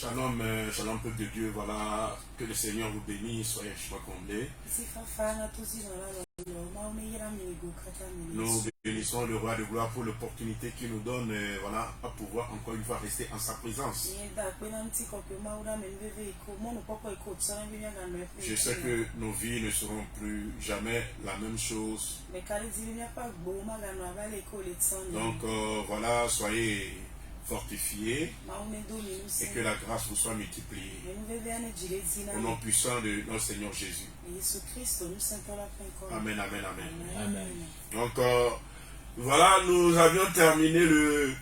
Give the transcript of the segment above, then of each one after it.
Shalom, shalom peuple de Dieu, voilà, que le Seigneur vous bénisse, soyez richement comblés. Nous bénissons le roi de gloire pour l'opportunité qu'il nous donne, voilà, à pouvoir encore une fois rester en sa présence. Je sais que nos vies ne seront plus jamais la même chose. Donc voilà, soyez fortifiés et que la grâce vous soit multipliée. Au nom puissant de notre Seigneur Jésus. Amen, amen, amen. Amen. Donc voilà, nous avions terminé le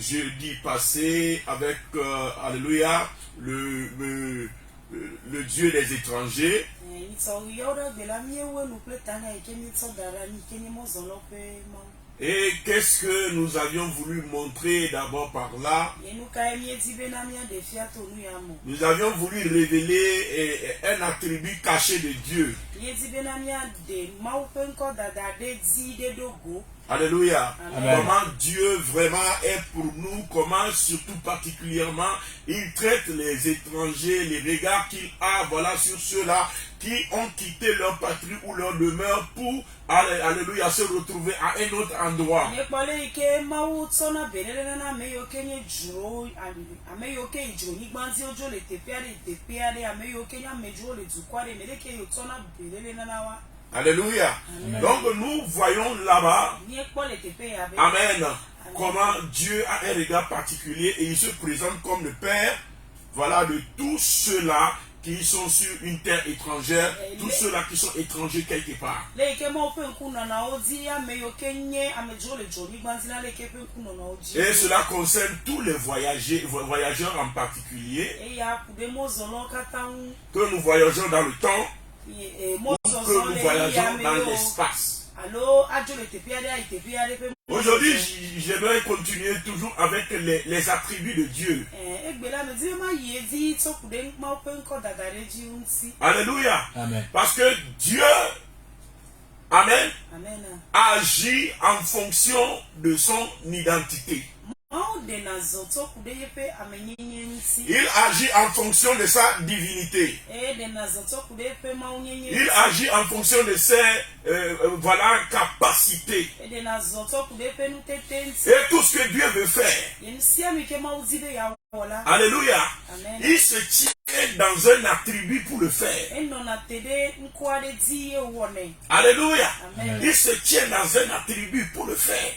jeudi passé avec, alléluia, le Dieu des étrangers. Et qu'est-ce que nous avions voulu montrer d'abord par là? Nous avions voulu révéler un attribut caché de Dieu. Alléluia. Amen. Comment Dieu vraiment est pour nous, comment surtout particulièrement il traite les étrangers, les regards qu'il a, voilà, sur ceux-là qui ont quitté leur patrie ou leur demeure pour, alléluia, se retrouver à un autre endroit. Alléluia. Amen. Donc nous voyons là-bas, amen, comment Dieu a un regard particulier et il se présente comme le Père, voilà, de tous ceux-là qui sont sur une terre étrangère, tous ceux-là qui sont étrangers quelque part. Et cela concerne tous les voyageurs en particulier, que nous voyageons dans le temps, ou que nous voyageons dans l'espace. Aujourd'hui, j'aimerais continuer toujours avec les attributs de Dieu. Alléluia. Amen. Parce que Dieu, amen, agit en fonction de son identité. Il agit en fonction de sa divinité. Il agit en fonction de ses voilà, capacités. Et tout ce que Dieu veut faire. Alléluia. Il se tient dans un attribut pour le faire. Alléluia. Amen. Il se tient dans un attribut pour le faire.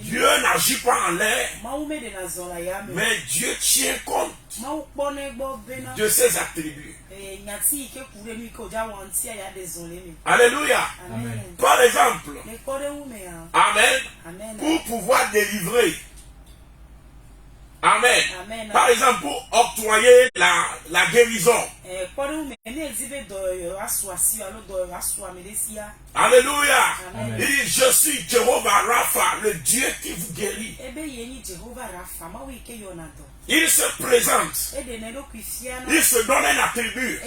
Dieu n'agit pas en l'air, mais Dieu tient compte de ses attributs. Alléluia. Amen. Par exemple, amen, Amen. pour pouvoir délivrer. Amen. Amen. Par exemple, pour octroyer la guérison. Alléluia. Amen. Il dit, je suis Jéhovah Rapha, le Dieu qui vous guérit. Il se présente. Il se donne un attribut.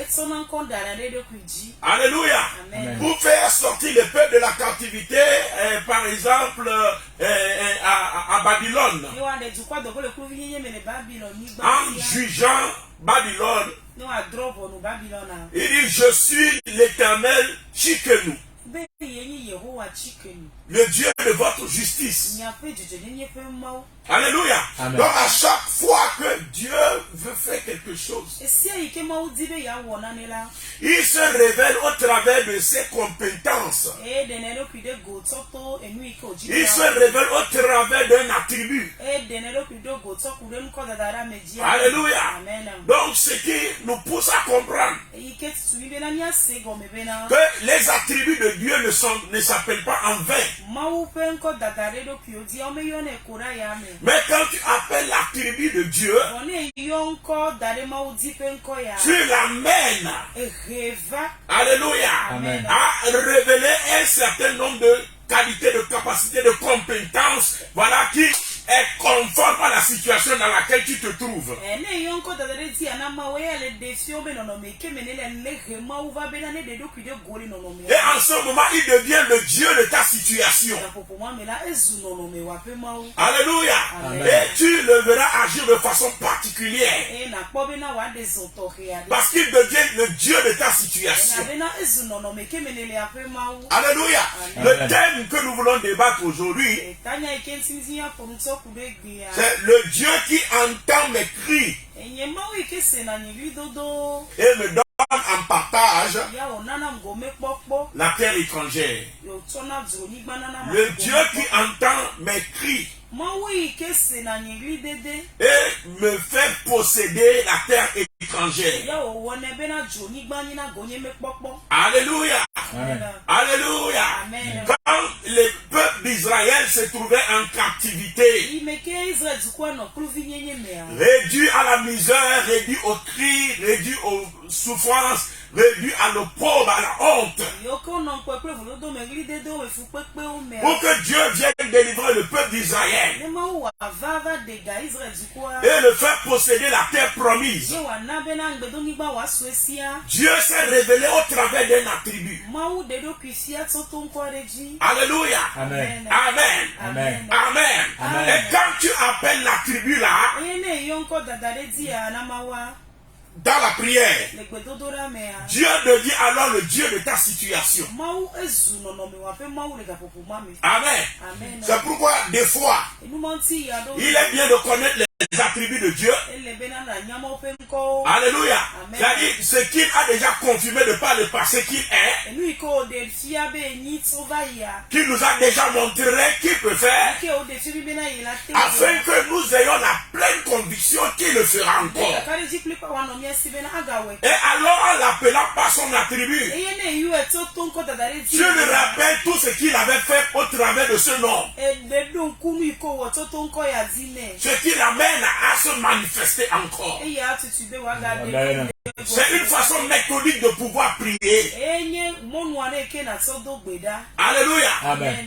Alléluia. Amen. Pour faire sortir le peuple de la captivité, par exemple, à Babylone. En jugeant Babylone, il dit, je suis l'Éternel Tsidkenu, le Dieu de votre justice. Alléluia. Amen. Donc à chaque fois que Dieu veut faire quelque chose, il se révèle au travers de ses compétences. Il se révèle au travers d'un attribut. Alléluia. Donc ce qui nous pousse à comprendre que les attributs de Dieu ne s'appellent pas en vain. Mais quand tu appelles l'attribut de Dieu, tu l'amènes, alléluia, Amen. à révéler un certain nombre de qualités, de capacités, de compétences, voilà, qui est conforme à la situation dans laquelle tu te trouves. en ce moment, il devient le Dieu de ta situation. Alléluia. Et tu le verras agir de façon particulière. Parce qu'il devient le Dieu de ta situation. Alléluia. Le thème que nous voulons débattre aujourd'hui, c'est le Dieu qui entend mes cris et me donne en partage la terre étrangère. Le Dieu qui entend mes cris et me fait posséder la terre étrangère. Alléluia. Alléluia. Quand les peuples d'Israël se trouvaient en captivité, réduits à la misère, réduits aux cris, réduits aux souffrances, réduit à l'opprobre, à la honte. Pour que Dieu vienne délivrer le peuple d'Israël et le faire posséder la terre promise. Dieu s'est révélé au travers d'un attribut. Alléluia. Amen. Amen. Amen. Amen. Amen. Et quand tu appelles l'attribut là, dans la prière, Dieu devient alors le Dieu de ta situation. Amen. C'est pourquoi des fois, il est bien de connaître les attributs de Dieu. Alléluia. C'est-à-dire ce qu'il a déjà confirmé de par le passé qu'il est, qu'il nous a déjà montré qu'il peut faire, afin que nous ayons la pleine conviction qu'il le fera encore. Et alors en l'appelant par son attribut, Dieu lui rappelle tout ce qu'il avait fait au travers de ce nom. Ce qui l'amène à se manifester encore. C'est une façon méthodique de pouvoir prier. Alléluia.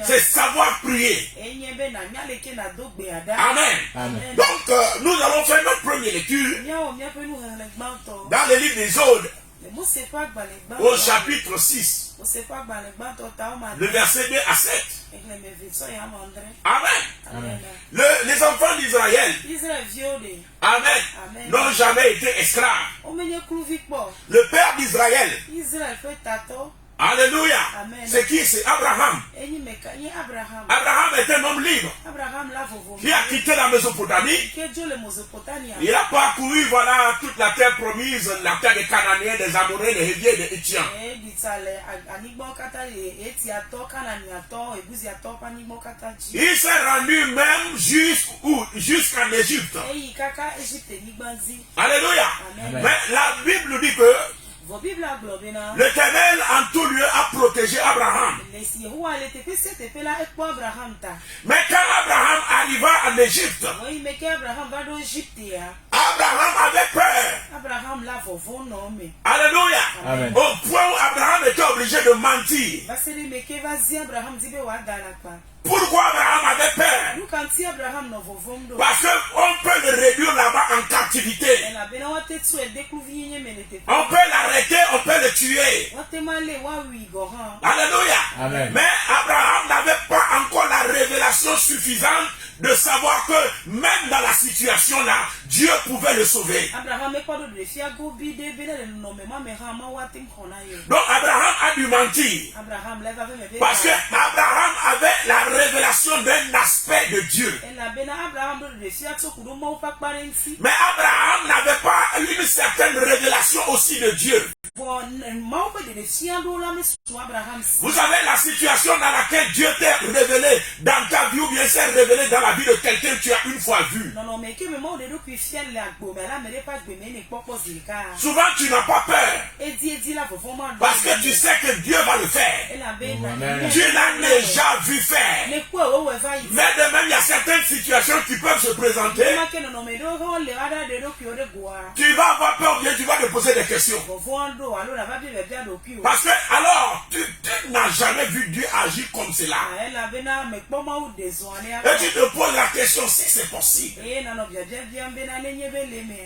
C'est savoir prier. Amen. Amen. Donc nous allons faire notre première lecture dans le livre des Odes au chapitre 6. Le verset 2 à 7. Amen. Amen. Les enfants d'Israël, amen, n'ont jamais été esclaves. Le père d'Israël, alléluia, c'est qui? C'est Abraham. Abraham est un homme libre qui a quitté la Mésopotamie. Il a parcouru, voilà, toute la terre promise, la terre des Cananéens, des Amoréens, des Héviens, des Étiens. Il s'est rendu même jusqu'en Égypte. Alléluia. Mais la Bible dit que l'Éternel en tout lieu a protégé Abraham. Mais quand Abraham arriva en Égypte, Abraham avait peur. Alléluia. Amen. Au point où Abraham était obligé de mentir. Pourquoi Abraham avait peur? Parce qu'on peut le réduire là-bas en captivité. On peut l'arrêter, on peut le tuer. Alléluia. Amen. Mais Abraham n'avait pas encore la révélation suffisante de savoir que même dans la situation là, Dieu pouvait le sauver. Donc Abraham a dû mentir. Parce que Abraham avait la révélation d'un aspect de Dieu. Mais Abraham n'avait pas une certaine révélation aussi de Dieu. Vous savez la situation dans laquelle Dieu t'est révélé dans ta vie ou bien s'est révélé dans la vie de quelqu'un que tu as une fois vu. Souvent tu n'as pas peur. Parce que tu sais que Dieu va le faire. Dieu l'a déjà vu faire. Mais de même il y a certaines situations qui peuvent se présenter. Tu vas avoir peur ou bien tu vas te poser des questions. Parce que alors tu n'as jamais vu Dieu agir comme cela. Et tu te poses la question si c'est possible.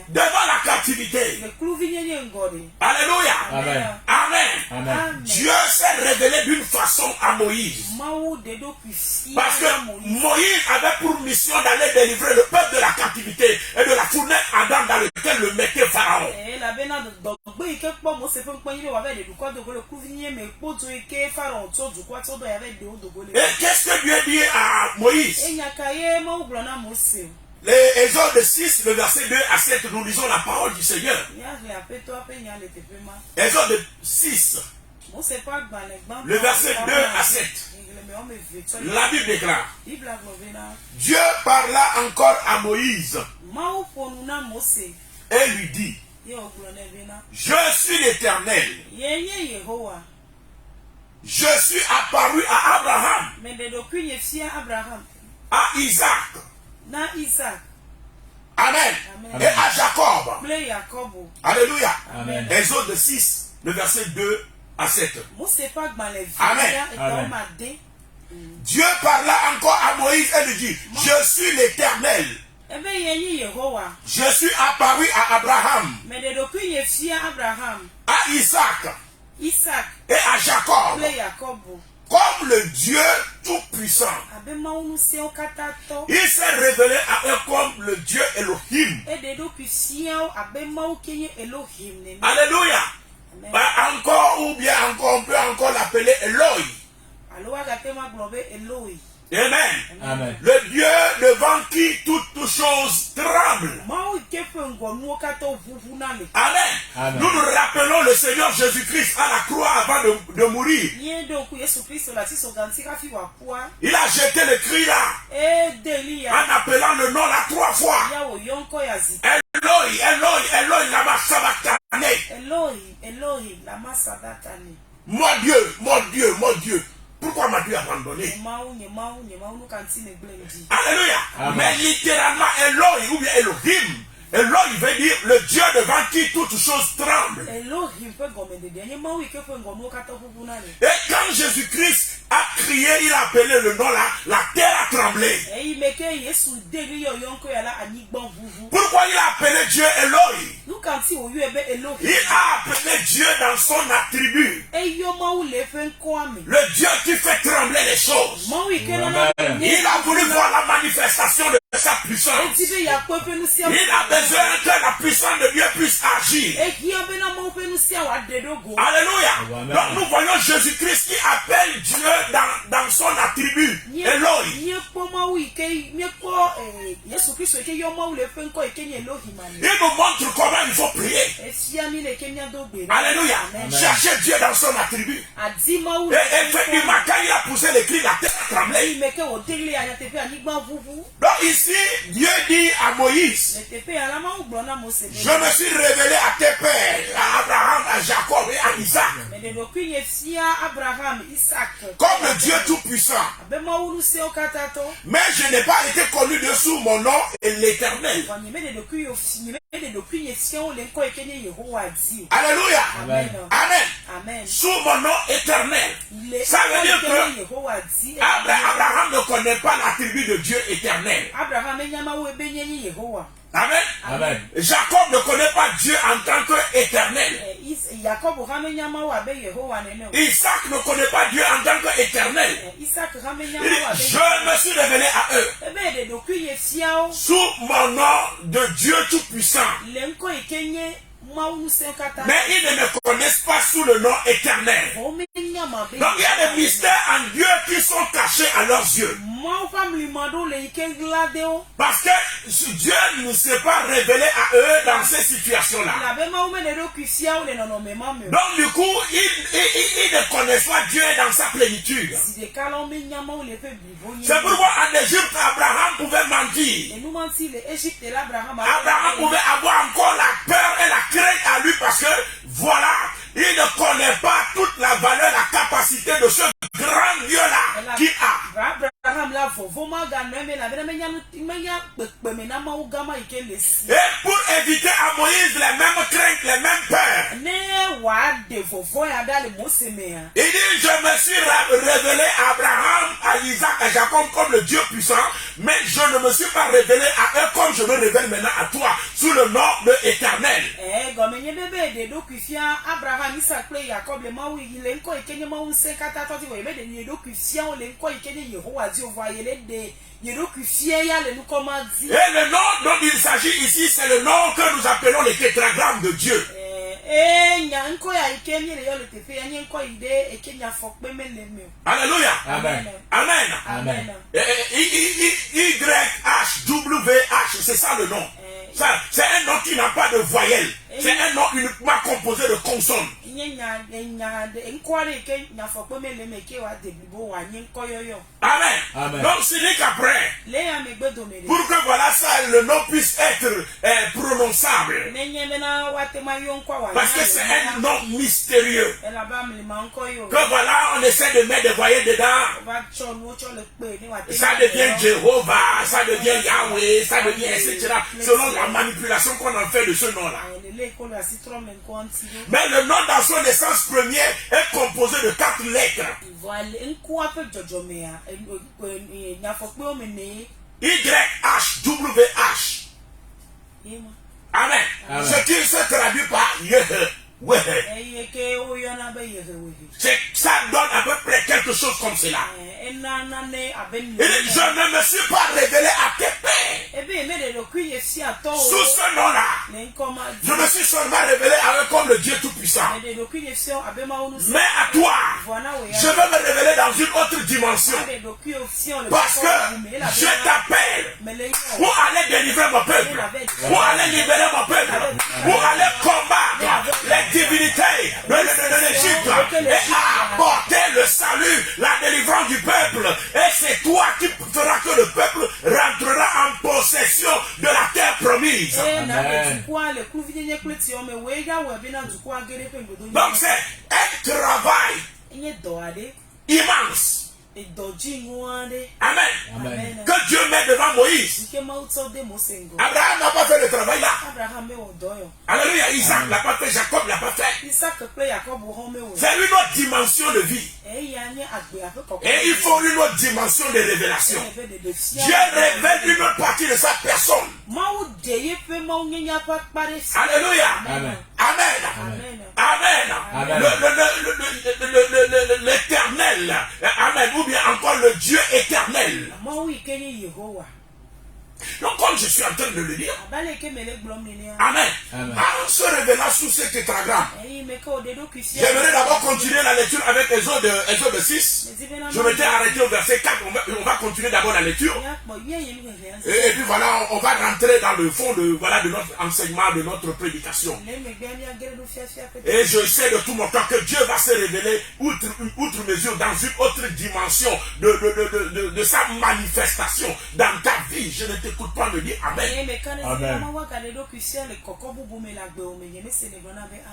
Devant la captivité. Alléluia. Amen. Amen. Amen. Dieu s'est révélé d'une façon à Moïse. Parce que Moïse avait pour mission d'aller délivrer le peuple de la captivité et de la fournaise Adam dans lequel le mettait Pharaon. Et qu'est-ce que Dieu dit à Moïse? Les Exode 6, le verset 2 à 7, nous lisons la parole du Seigneur. Exode 6, le verset 2 à 7. La Bible déclare: Dieu parla encore à Moïse et lui dit: Je suis l'Éternel. Je suis apparu à Abraham, à Isaac, Amen, et à Jacob. Alléluia. Amen. Exode 6, le verset 2 à 7. Amen. Amen. Dieu parla encore à Moïse et lui dit: Je suis l'Éternel. Je suis apparu à Abraham, à Isaac et à Jacob, comme le Dieu Tout-Puissant. Il s'est révélé à eux comme le Dieu Elohim. Alléluia. Encore ou bien encore, on peut encore l'appeler Eloi. Amen. Amen. Le Dieu devant qui toutes choses tremblent. Amen. Amen. Nous nous rappelons le Seigneur Jésus-Christ à la croix avant de mourir. Il a jeté le cri là en appelant le nom là 3 fois. Eloi, Eloi, Eloi, lama sabachthani. Mon Dieu, mon Dieu, mon Dieu. Pourquoi m'as-tu abandonné? Alléluia. Amen. Mais littéralement, Eloi ou bien Elohim. Eloi veut dire le Dieu devant qui toutes choses tremblent. Et quand Jésus-Christ a crié, il a appelé le nom là, la terre a tremblé. Pourquoi il a appelé Dieu Eloi? Il a appelé Dieu dans son attribut. Le Dieu qui fait trembler les choses. Amen. Il a voulu voir la manifestation de sa puissance. Il a besoin que la puissance de Dieu puisse agir. Alléluia. Amen. Donc nous voyons Jésus-Christ qui appelle Dieu dans son attribut. Eloi. Il nous montre comment il faut prier. Alléluia. Chercher Dieu dans son attribut. Et effectivement, quand il a poussé les cris, la terre a tremblé. Donc ici, Dieu dit à Moïse: Je me suis révélé à tes pères, à Abraham, à Jacob et à Isaac, comme le Dieu Tout-Puissant. Mais je n'ai pas été connu dessous mon nom et l'Éternel. Alléluia. Amen. Amen. Sous mon nom éternel. Ça veut dire que Abraham ne connaît pas l'attribut de Dieu éternel. Amen. Amen. Jacob ne connaît pas Dieu en tant qu'éternel. Isaac ne connaît pas Dieu en tant qu'éternel. Je me suis révélé à eux sous mon nom de Dieu Tout-Puissant. Mais ils ne me connaissent pas sous le nom éternel. Donc il y a des mystères en Dieu qui sont cachés à leurs yeux. Parce que Dieu ne s'est pas révélé à eux dans ces situations-là. Donc du coup, ils ne connaissent pas Dieu dans sa plénitude. C'est pourquoi en Égypte, Abraham pouvait mentir. Abraham pouvait avoir encore la peur et la crainte à lui parce que voilà, il ne connaît pas toute la valeur, la capacité de ce grand Dieu-là qui a. Et pour éviter à Moïse les mêmes craintes, les mêmes peurs, il dit: Je me suis révélé à Abraham, à à Isaac, à Jacob comme le Dieu puissant, mais je ne me suis pas révélé à eux comme je me révèle maintenant à toi, sous le nom de l'Éternel. Abraham, Isaac, Jacob, le Maou, il est encore et Kenya Maou, 50 ans, il y avait des Yédokufiens, les Ko, et Kenya Yehoa, Dieu, voyez les Yédokufiens, les nous comment dire. Et le nom dont il s'agit ici, c'est le nom que nous appelons les tétragrammes de Dieu. Alléluia. Amen. Amen. Amen. YHWH, c'est ça le nom. C'est un nom qui n'a pas de voyelle. C'est un nom uniquement composé de consonnes. Amen. Amen. Donc ce n'est qu'après, pour que voilà ça, le nom puisse être prononçable. Parce que c'est un nom mystérieux. Que voilà, on essaie de mettre des voyelles dedans. Ça devient Jéhovah, ça devient Yahweh, ça devient etc. Selon la manipulation qu'on en fait de ce nom-là. Mais le nom dans son essence première est composé de 4 lettres. YHWH. Amen. Ce qui se traduit par Yahweh. Ça donne à peu près quelque chose comme cela. Et je ne me suis pas révélé à tes pères sous ce nom-là. Je me suis seulement révélé à eux comme le Dieu Tout-Puissant. Mais à toi, je veux me révéler dans une autre dimension. Parce que je t'appelle pour aller délivrer mon peuple, pour aller libérer mon peuple, pour aller combattre les divinités de l'Égypte et apporter le salut, la délivrance du peuple. Et c'est toi qui feras que le peuple rentrera en possession de la terre promise. Donc c'est un travail immense. Amen. Amen. Que Dieu met devant Moïse. Abraham n'a pas fait le travail là. Alléluia. Isaac l'a pas fait, Jacob l'a pas fait. C'est une autre dimension de vie. Et il faut une autre dimension de révélation. Dieu révèle une autre partie de sa personne. Alléluia. Amen. Amen. Amen. L'éternel. Amen. Ou bien encore le Dieu éternel. Donc comme je suis en train de le dire, Amen. En se révélant sous cet tétragramme, j'aimerais d'abord continuer la lecture avec Exode 6. Je m'étais arrêté au verset 4, on va continuer d'abord la lecture. Et puis voilà, on va rentrer dans le fond de notre enseignement, de notre prédication. Et je sais de tout mon cœur que Dieu va se révéler outre mesure dans une autre dimension de sa manifestation dans ta vie. Je ne t'écoute pas me dire Amen. Amen.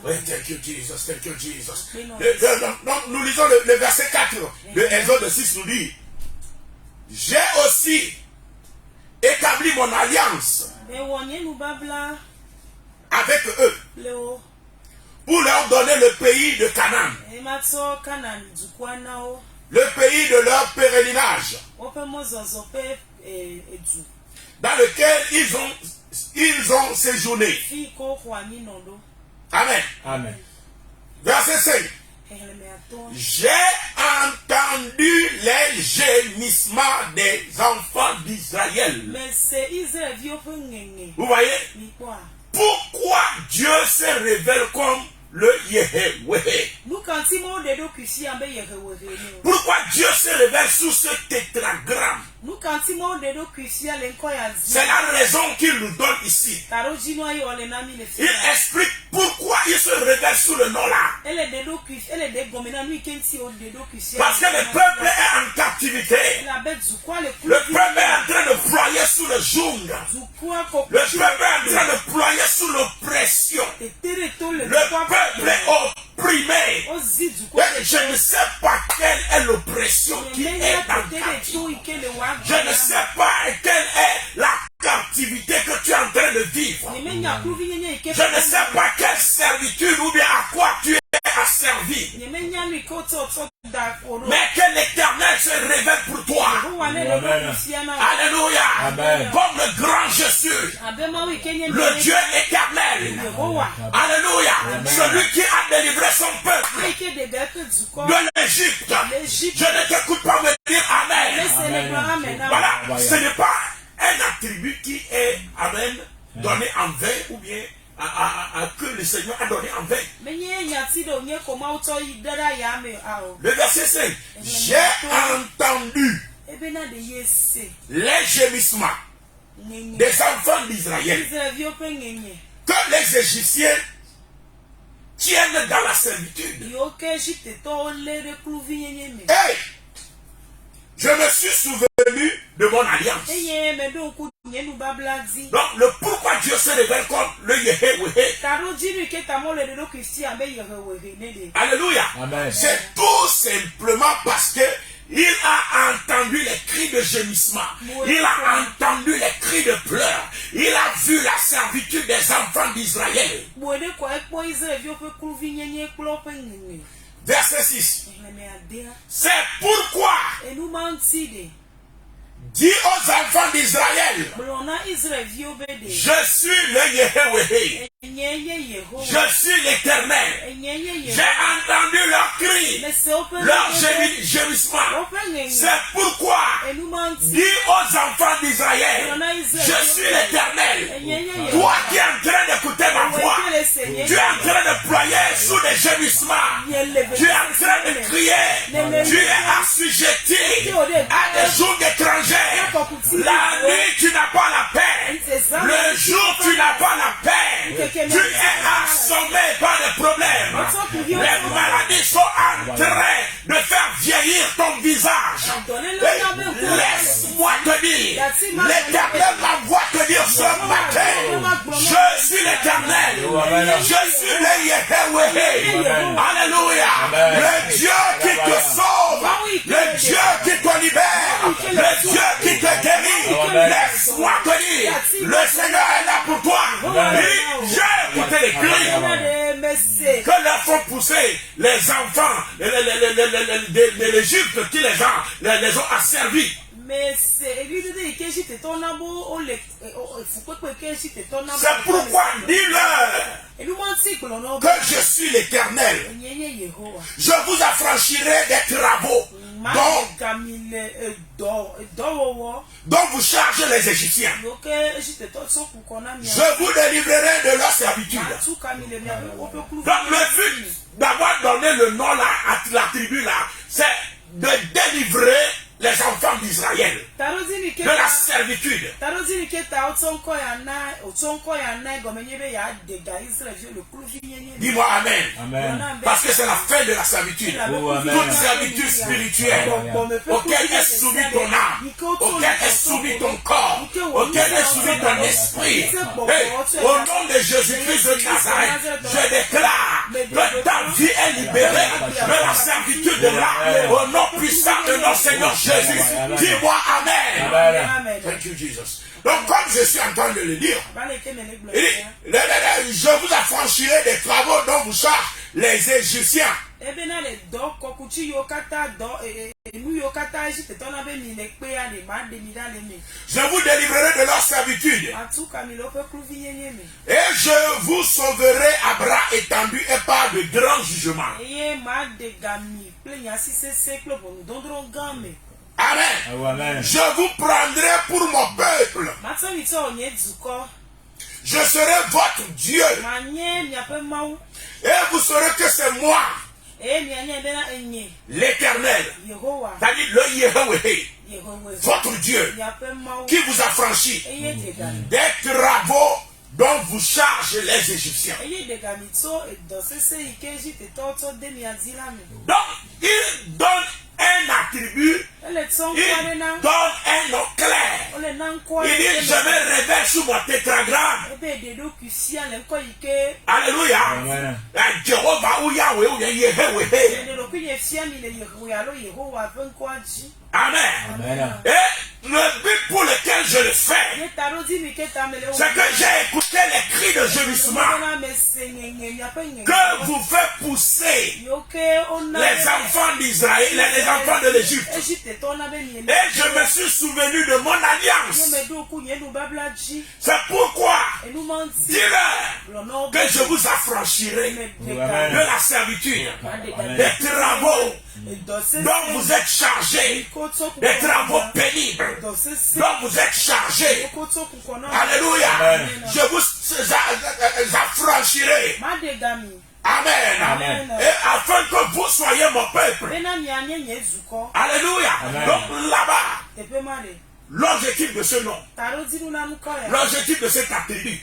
Oui, thank you Jesus, thank you Jesus. Donc nous lisons le verset 4 de Exode 6 nous dit: j'ai aussi établi mon alliance avec eux pour leur donner le pays de Canaan, le pays de leur pèlerinage, dans lequel ils ont séjourné. Amen. Amen. Verset 5. J'ai entendu les gémissements des enfants d'Israël. Vous voyez? Pourquoi Dieu se révèle comme le Yahweh? Pourquoi Dieu se révèle sous ce tétragramme? C'est la raison qu'il nous donne ici. Il explique pourquoi il se révèle sous le nom là. Parce que le peuple est en captivité. Le peuple est en train de ployer sous le joug. Le peuple est en train de ployer sous l'oppression. Le peuple est opprimé. Et je ne sais pas quelle est l'oppression qui est dans ta vie. Je ne sais pas quelle est la captivité que tu es en train de vivre. Je ne sais pas quelle servitude ou bien à quoi tu es asservi. Mais que l'Éternel se révèle pour toi. Alléluia. Comme le grand Jésus, le Dieu éternel. Alléluia. Celui qui a délivré son peuple de l'Égypte. Je ne t'écoute pas me dire Amen. Voilà, ce n'est pas un attribut qui est, Amen, donné en vain ou bien que le Seigneur a donné en vain. Le verset 5. J'ai entendu les gémissements des enfants d'Israël que les Égyptiens tiennent dans la servitude. Hey! Je me suis souvenu de mon alliance. Donc, le pourquoi Dieu se révèle comme le Yehweh. Alléluia. C'est tout simplement parce que il a entendu les cris de gémissement. Il a entendu les cris de pleurs. Il a vu la servitude des enfants d'Israël. Verset 6. C'est pourquoi dis aux enfants d'Israël, je suis le Yehweh. Je suis l'Éternel. J'ai entendu leurs cris, leurs gémissements. C'est pourquoi dis aux enfants d'Israël, je suis l'Éternel. Toi qui es en train d'écouter ma voix, tu es en train de ployer sous des gémissements. Tu es en train de crier. Tu es assujetti à des jours d'étrangers. La nuit, tu n'as pas la paix. Le jour, tu n'as pas la paix. Tu es assommé par des problèmes. Les maladies sont en train de faire vieillir ton visage. Laisse-moi te dire, l'Éternel m'envoie te dire ce matin, je suis l'Éternel. Je suis le Yehweh. Alléluia. Le Dieu qui te sauve. Le Dieu qui te libère. Le Dieu qui te guérit. Laisse-moi te dire, le Seigneur est là pour toi. J'ai écouté les cris que leur font pousser les enfants de l'Égypte qui les ont asservis. C'est pourquoi dis-leur que je suis l'Éternel. Je vous affranchirai des travaux dont vous chargez les Égyptiens. Je vous délivrerai de leur servitude. Donc le but d'avoir donné le nom là à la tribu là, c'est de délivrer les enfants d'Israël de la servitude. Dis-moi Amen. Amen. Parce que c'est la fin de la servitude. Toute servitude spirituelle auquel est soumis ton âme, auquel est soumis ton corps, auquel est soumis ton esprit. Hey, au nom de Jésus-Christ de Nazareth, je déclare que ta vie est libérée de la servitude de l'âme. Au nom puissant de notre Seigneur Jésus. Dis-moi Amen. Amen. Thank you, Jesus. Donc, comme je suis en train de le dire, je vous affranchirai des travaux dont vous chargent les Égyptiens. Je vous délivrerai de leur servitude. Et je vous sauverai à bras étendus et par de grands jugements. Amen. Je vous prendrai pour mon peuple. Je serai votre Dieu. Et vous saurez que c'est moi, l'Éternel, c'est-à-dire le Yehweh, votre Dieu, qui vous a franchi des travaux dont vous chargez les Égyptiens. Donc, il donne un attribut, il donne un nom clair. Il dit, je me révèle sous mon tétragramme. Alléluia. Jéhovah ou Yahweh ou Yehweh. Amen. Et le but pour lequel je le fais, c'est que j'ai écouté les cris de gémissement que vous faites pousser les enfants d'Israël, les enfants de l'Égypte. Et je me suis souvenu de mon alliance. C'est pourquoi, dis-leur que je vous affranchirai de la servitude, des travaux dont vous êtes chargés, des travaux pénibles dont vous êtes chargés. Alléluia. Je vous affranchirai. Amen. Amen. Et afin que vous soyez mon peuple. Alléluia. Donc là-bas, l'objectif de ce nom, l'objectif de cet attribut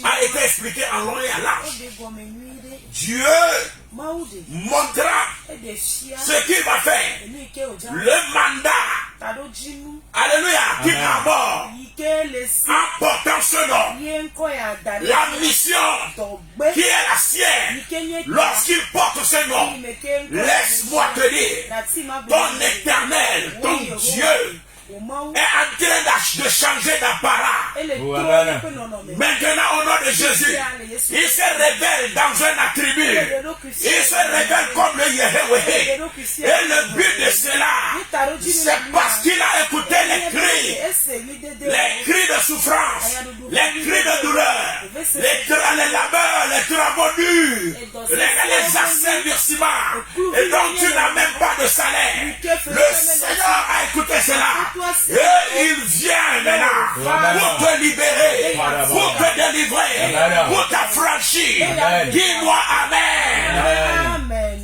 a été expliqué en long et en large. Dieu montrera ce qu'il va faire, le mandat, alléluia, qu'il aborde en portant ce nom, la mission qui est la sienne. Lorsqu'il porte ce nom, laisse-moi te dire, ton éternel, ton Dieu est en train de changer d'appareil. Maintenant, au nom de Jésus, il se révèle dans un attribut. Il se révèle comme le Yahweh. Et le but de cela, c'est parce qu'il a écouté les cris de souffrance, les cris de douleur, les labeurs, les travaux durs, les asservissements, et donc tu n'as même pas de salaire. Le Seigneur a écouté cela. Et il vient maintenant pour te libérer, pour te délivrer, pour t'affranchir. Dis-moi Amen. Amen.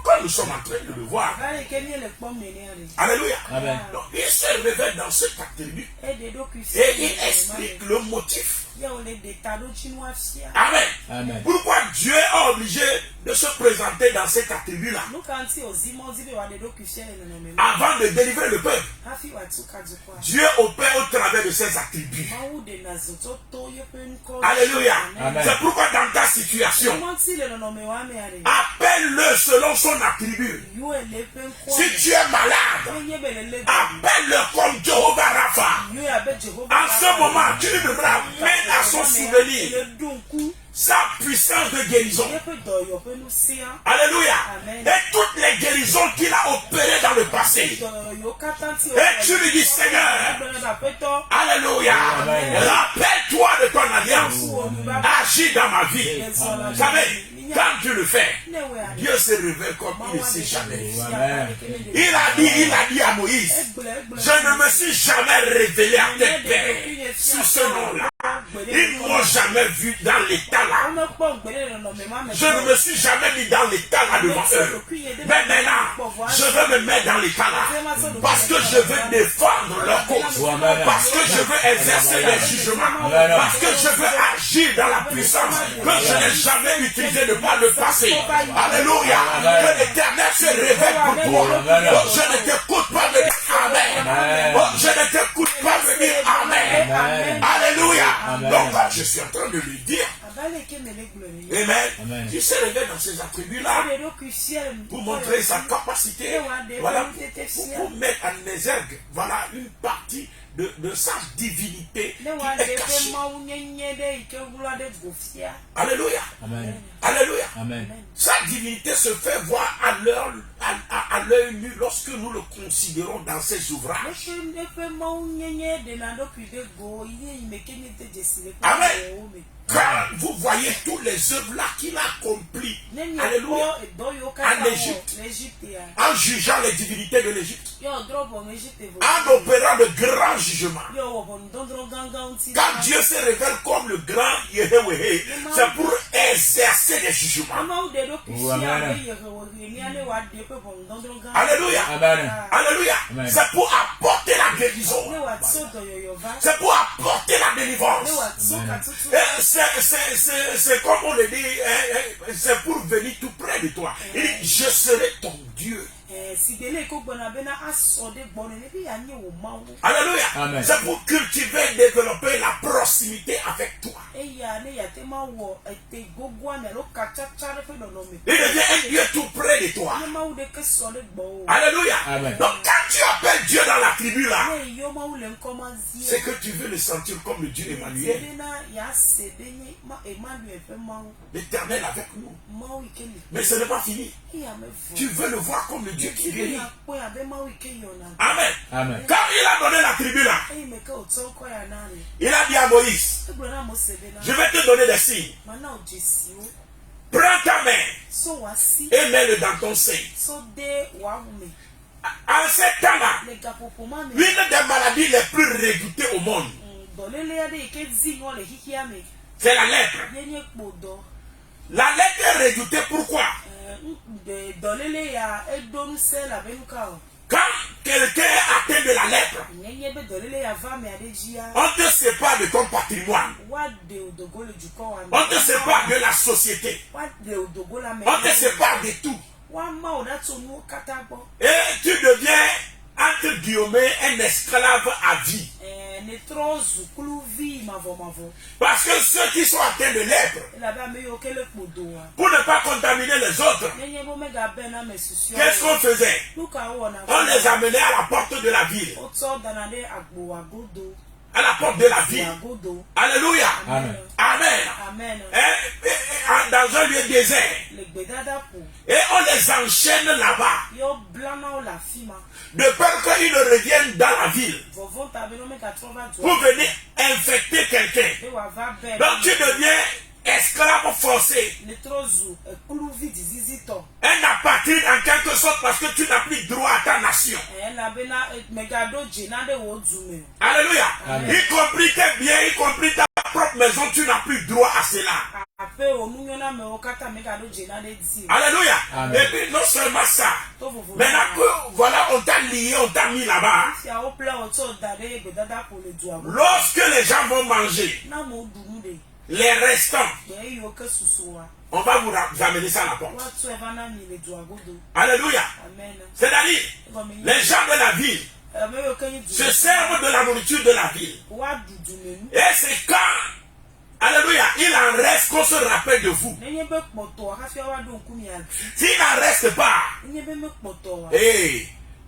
Quand nous sommes en train de le voir, alléluia. Donc, il se révèle dans cet attribut et il explique le motif. Amen. Amen. Pourquoi Dieu est obligé de se présenter dans cet attribut-là avant de délivrer le peuple? Dieu opère au travers de ses attributs. Alléluia. C'est pourquoi dans ta situation, appelle-le selon son attribut. Si tu es malade, appelle-le comme Jehovah Rapha. En ce moment, tu lui ramènes à son souvenir sa puissance de guérison. Alléluia. Et toutes les guérisons qu'il a opérées dans le passé. Et tu lui dis, Seigneur, alléluia, rappelle-toi de ton alliance. Agis dans ma vie. Vous savez, quand tu le fais, Dieu se révèle comme il ne sait jamais. Il a dit à Moïse, je ne me suis jamais révélé à tes pères sous ce nom-là. Ils ne m'ont jamais vu dans l'état là. Je ne me suis jamais mis dans l'état là devant eux. Mais maintenant, je veux me mettre dans l'état là. Parce que je veux défendre leur cause. Parce que je veux exercer les jugements. Parce que je veux agir dans la puissance que je n'ai jamais utilisée de par le passé. Alléluia. Que l'Éternel se révèle pour toi. Je ne t'écoute pas me dire Amen. Je ne t'écoute pas me dire Amen. Alléluia. Donc je suis en train de lui dire Amen. Il se révèle dans ces attributs-là pour montrer sa capacité, voilà, pour mettre en exergue, voilà, une partie de sa divinité qui est cachée. Alléluia. Amen. Alléluia. Amen. Sa divinité se fait voir à l'œil nu lorsque nous le considérons dans ses ouvrages. Amen. Quand vous voyez tous les œuvres là qu'il a accomplies, alléluia, en Égypte, en jugeant les divinités de l'Égypte, en opérant de grands jugements. Quand Dieu se révèle comme le grand Yahweh, c'est pour exercer des jugements. Alléluia. Alléluia. C'est pour apporter la guérison. C'est pour apporter la délivrance. C'est comme on le dit, c'est pour venir tout près de toi. Il dit, je serai ton Dieu. Alléluia. C'est pour cultiver et développer la proximité avec toi. Il devient un Dieu tout près de toi. Alléluia. Donc quand tu appelles Dieu dans la tribu là, Ne yo mawu le nkoma zie. c'est que tu veux le sentir comme le Dieu Emmanuel. Zebena ya sebenye ma Emmanuel pe mawu. L'Éternel avec nous. Mawu ikeli. Mais ce n'est pas fini. Ya me vo. Tu veux le voir comme le Dieu qui guérit. Ya po ya be mawu ikeli ona. Amen. Amen. Quand il a donné la tribu là, Eyi me ke oto ko ya nare. il a dit à Moïse, Egbo na mo sebena. je vais te donner des signes. Mana o jesi o. Prends ta main So wa si. et mets-le dans ton sein. So de wa wume. En ce temps-là, Le gapopoma me. l'une des maladies les plus redoutées au monde, Dolele ya de ike zi no le hihia me. c'est la lèpre. Yenye kpodo. La lèpre est redoutée pourquoi? Dolele ya edonu se la benuka o. Quand quelqu'un est atteint de la lèpre, Yenye be dolele ya va me adejia. on te sépare de ton patrimoine. Wa de odogo le juko wa me. On te sépare de la société. Wa de odogo la me. On te sépare de tout. Wa ma o da to nu kata gbo. Et tu deviens, entre guillemets, un esclave à vie. Ne tro zukulu vi mavo. Parce que ceux qui sont atteints de lèpre, La ba me yo kele kpodo wa. pour ne pas contaminer les autres, Yenye bo me ga be na me susio. qu'est-ce qu'on faisait? Luka o na. On les amenait à la porte de la ville. O to dana de agbo wa godo. À la porte de la ville. Wa godo. Alléluia. Amen. Amen. Amen. Dans un lieu désert. Le gbedada po. Et on les enchaîne là-bas. Yo blana o la fima. De peur qu'ils ne reviennent dans la ville Vovon ta beno me ka trova do. pour venir infecter quelqu'un. E wa va be. Donc tu deviens esclave forcé. Le trozu ekulu vi dizizi to. Un apatride en quelque sorte parce que tu n'as plus droit à ta nation. La bena megado jena de wo zume. Alléluia. Amen. Y compris tes biens, y compris ta propre maison, tu n'as plus droit à cela. Ape o munyona me o kata megado jena de zi. Alléluia. Amen. Et puis non seulement ça, To vovo. maintenant que voilà, on t'a lié, on t'a mis là-bas. Si a o pla o to dade gbedada po le do abo. Lorsque les gens vont manger, Na mo dunu de. les restants, Be yo ke susu wa. on va vous amener ça à la porte. Wa to eva na mi le do agodo. Alléluia. Amen. C'est-à-dire, Ego me. les gens de la ville Me yo kenyi du. se servent de la nourriture de la ville. Wa dudu me. Et c'est quand, alléluia, il en reste qu'on se rappelle de vous. Nenye be kpoto wa kafi wa do nkumi ati. S'il n'en reste pas, Nenye be me kpoto wa.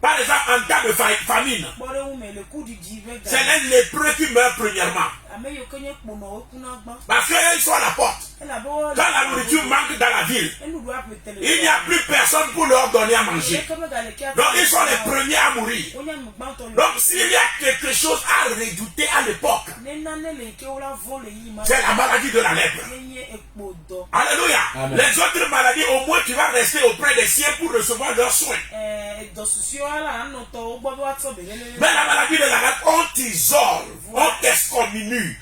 par exemple, en cas de famine, Bore wu me le coup du dive. c'est les lépreux qui meurent premièrement. Ame yo kenye kpono o kuna gba. Parce qu'ils sont à la porte. Ela bo. Quand la nourriture manque dans la ville, Enu do ape tele. il n'y a plus personne pour leur donner à manger. Donc ils sont les premiers à mourir. Onya mu gbanto yo. Donc s'il y a quelque chose à redouter à l'époque, Nena ne le ke ola vole yi ma. c'est la maladie de la lèpre. Nenye ekpodo. Alléluia. Amen. Les autres maladies, au moins tu vas rester auprès des siens pour recevoir leurs soins. Dosusio ala no to o gbo wa to bele. Mais la maladie de la lèpre, on t'isole, on t'excommunie,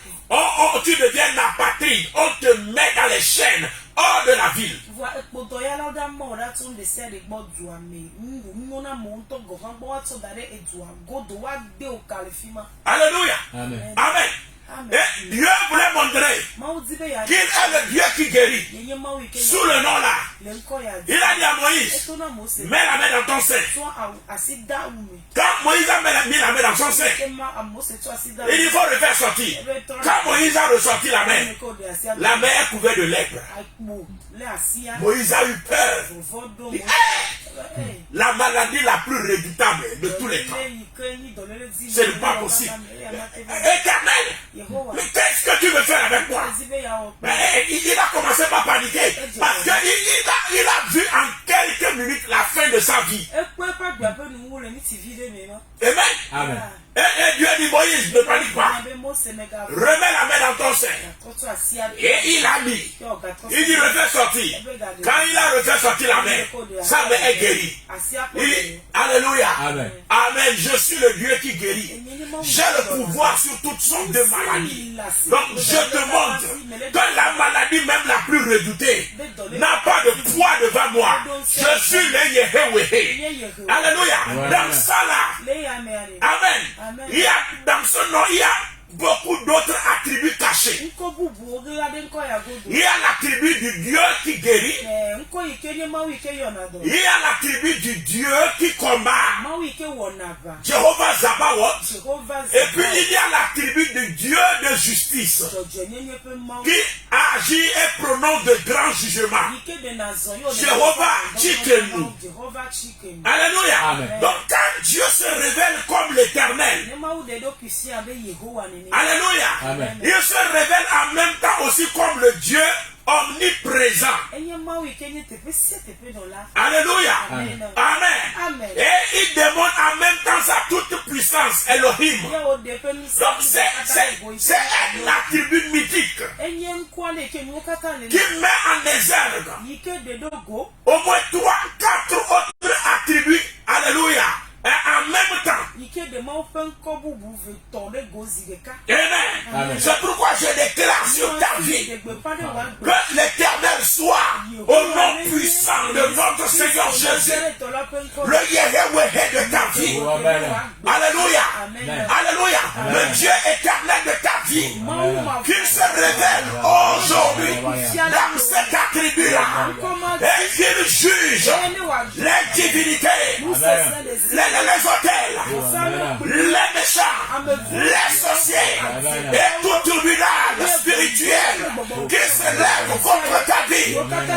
tu deviens apatride, on te met dans les chaînes hors de la ville. Voa ekpodo ya la da mo da tun de se de gbo du ame. Ngu na mo to go kan gbo wa to dare edu agodo wa gbe o kalifima. Alléluia. Amen. Amen. Amen. Et Dieu voulait montrer Ma o dibe ya. qu'il est le Dieu qui guérit. Yenye ma wi ke. Sous le nom là, Le nko ya. il a dit à Moïse, Eto na mo se. mets la main dans ton sein. So asida ume. Quand Moïse a mis la main dans son sein, Kema amose to asida. il dit, il faut le faire sortir. Quand Moïse a ressorti la main est couverte de lèpre. Moïse a eu peur. La maladie la plus redoutable de tous les temps. Ce n'est pas possible. Éternel, mais qu'est-ce que tu veux faire avec moi? Mais il a commencé par paniquer. Parce qu'il a vu en quelques minutes la fin de sa vie. Amen. Amen. Et Dieu dit, Moïse, ne panique pas. Remets la main dans ton sein. Et il a mis. Il dit, refais sortir. Quand il a refait sortir la main, sa main est guérie. Il dit, Alléluia. Amen. Amen. Je suis le Dieu qui guérit. J'ai le pouvoir sur toutes sortes de maladies. Donc je te montre que la maladie même la plus redoutée n'a pas de poids devant moi. Je suis le Yehweh. Alléluia. Dans ça là. Amen. Il y a, dans ce nom, il y a beaucoup d'autres attributs cachés. Il y a l'attribut du Dieu qui guérit. Il y a l'attribut du Dieu qui combat. Jéhovah Sabaoth. Et puis il y a l'attribut du Dieu de justice qui a agit et prononce de grands jugements. Jéhovah Tchikenu. Alléluia. Amen. Donc quand Dieu se révèle comme l'Éternel, alléluia, Amen. il se révèle en même temps aussi comme le Dieu omniprésent. Alléluia. Amen. Amen. Et il demande en même temps sa toute puissance, Elohim. Donc c'est un attribut mythique qui met en exergue au moins 3-4 autres attributs. Alléluia. Et en même temps. Amen. C'est pourquoi je déclare sur ta vie que l'Éternel soit au nom puissant de notre Seigneur Jésus, le Yahweh de ta vie. Alléluia. Alléluia. Le Dieu éternel de ta vie, qu'il se révèle aujourd'hui dans cet attribut-là et qu'il juge les divinités, les hôtels, les méchants, les sorciers et tout tribunal spirituel qui se lève contre ta vie,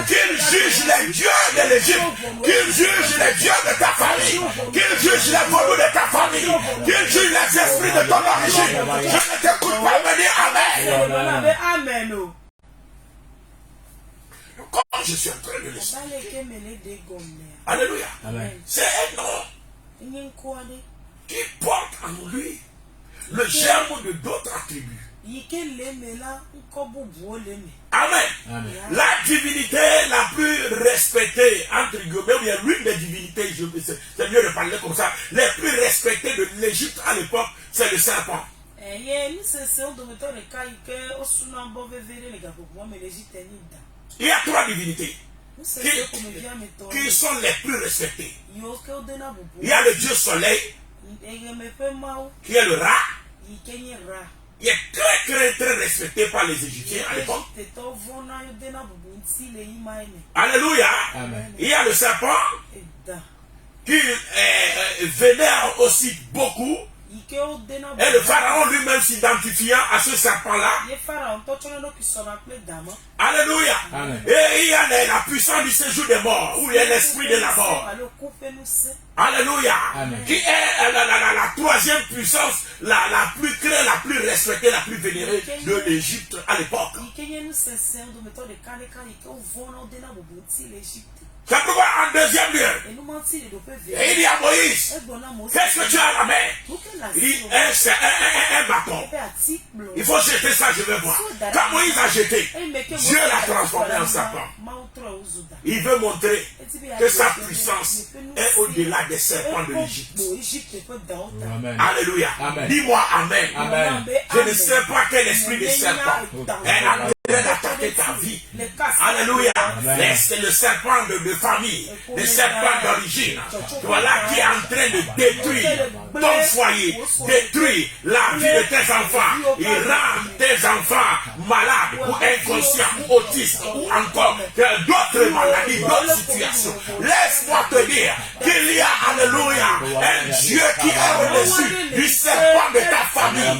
qu'il juge les dieux de l'Égypte, qu'il juge les dieux de ta famille, qu'il juge les vaudous de ta famille, qu'il juge les esprits de ton origine. Je ne t'écoute pas me dire Amen. Comme je suis en train de le dire. Alléluia. C'est un nom qui porte en lui le germe de d'autres attributs. Amen. La divinité la plus respectée, entre guillemets, ou bien l'une des divinités, c'est mieux de parler comme ça, les plus respectées de l'Égypte à l'époque, c'est le serpent. Il y a 3 divinités qui sont les plus respectées. Il y a le Dieu soleil, qui est le Ra. Il est très respecté par les Égyptiens à l'époque. Alléluia. Amen. Il y a le serpent qui vénère aussi beaucoup. Et le pharaon lui-même s'identifiant à ce serpent-là. Alléluia. Amen. Et il y a la puissance du séjour des morts, où il y a l'esprit de la mort. Alléluia. Amen. Qui est la troisième puissance, la plus claire, la plus respectée, la plus vénérée de l'Égypte à l'époque. C'est pourquoi en deuxième lieu, et il dit à Moïse, qu'est-ce que tu as à la main? Il dit, c'est un bâton. Il faut jeter ça, je vais voir. Quand Moïse a jeté, Dieu l'a transformé en serpent. Il veut montrer que sa puissance est au-delà des serpents de l'Égypte. Alléluia. Dis-moi Amen. Amen. Je ne sais pas quel esprit de serpent est en train d'attaquer ta vie. Alléluia. C'est le serpent de famille, le serpent d'origine. Voilà qui est en train de détruire ton foyer, détruire la vie de tes enfants. Il rend tes enfants malades ou inconscients, ou autistes ou encore d'autres maladies, d'autres situations. Laisse-moi te dire qu'il y a, alléluia, un Dieu qui est au-dessus du serpent de ta famille.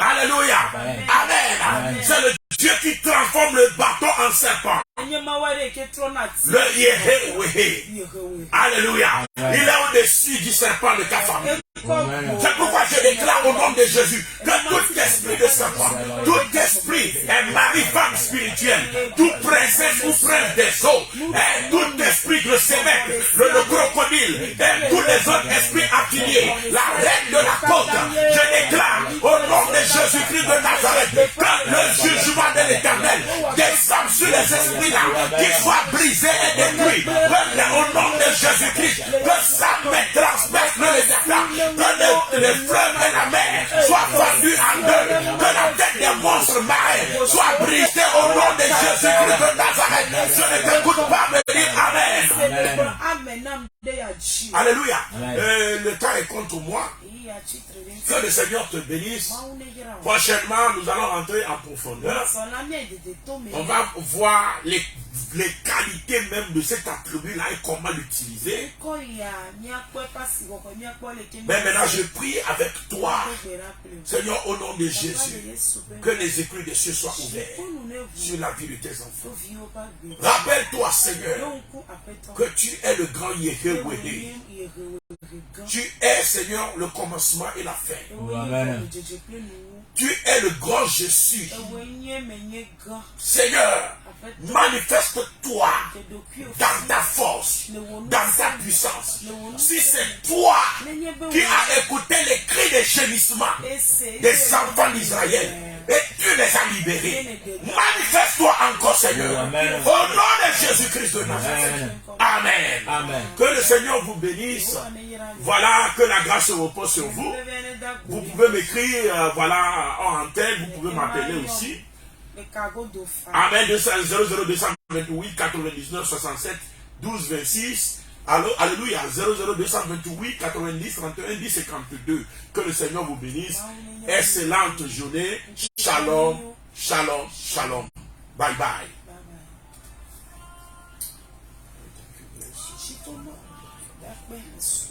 Alléluia. Amen. C'est le Dieu qui transforme le bâton en serpent. Le Yahweh. Alléluia. Il est au-dessus du serpent de ta famille. C'est pourquoi je déclare au nom de Jésus que tout esprit de serpent, tout esprit est mari-femme spirituelle, tout princesse ou prince des eaux, et tout esprit de Sémec, le crocodile, et tous les autres esprits affiliés, la reine de la côte, je déclare au nom de Jésus-Christ de Nazareth que le jugement de l'Éternel descend sur les esprits là, qu'ils soient brisés et détruits, au nom de Jésus-Christ, que ça me transmette le État. Que les fleuves et la mer soient fendus en deux, que la tête des monstres marins soit brisée au nom de Jésus-Christ de Nazareth. Je ne t'écoute pas me dire Amen. Alléluia. Le temps est contre moi. Que le Seigneur te bénisse. Prochainement, nous allons rentrer en profondeur. On va voir les qualités même de cet attribut-là et comment l'utiliser. Mais maintenant, je prie avec toi, Seigneur, au nom de Jésus, que les écluses des cieux soient ouverts sur la vie de tes enfants. Rappelle-toi, Seigneur, que tu es le grand Yehweh. Tu es, Seigneur, le commencement et la fin. Amen. Tu es le grand Jésus. Seigneur, manifeste-toi dans ta force, dans ta puissance. Si c'est toi qui as écouté les cris de gémissement des enfants d'Israël et tu les as libérés, manifeste-toi encore, Seigneur. Amen. Au nom de Jésus-Christ de Nazareth. Amen. Amen. Que le Seigneur vous bénisse. Voilà, que la grâce se repose sur vous. Vous pouvez m'écrire, voilà, en antenne, vous pouvez m'appeler aussi. Amen. 00228 99 67 12 26. Alléluia. 00228 90 31 10 52. Que le Seigneur vous bénisse. Excellente journée. Shalom, shalom, shalom. Bye bye. Bye bye.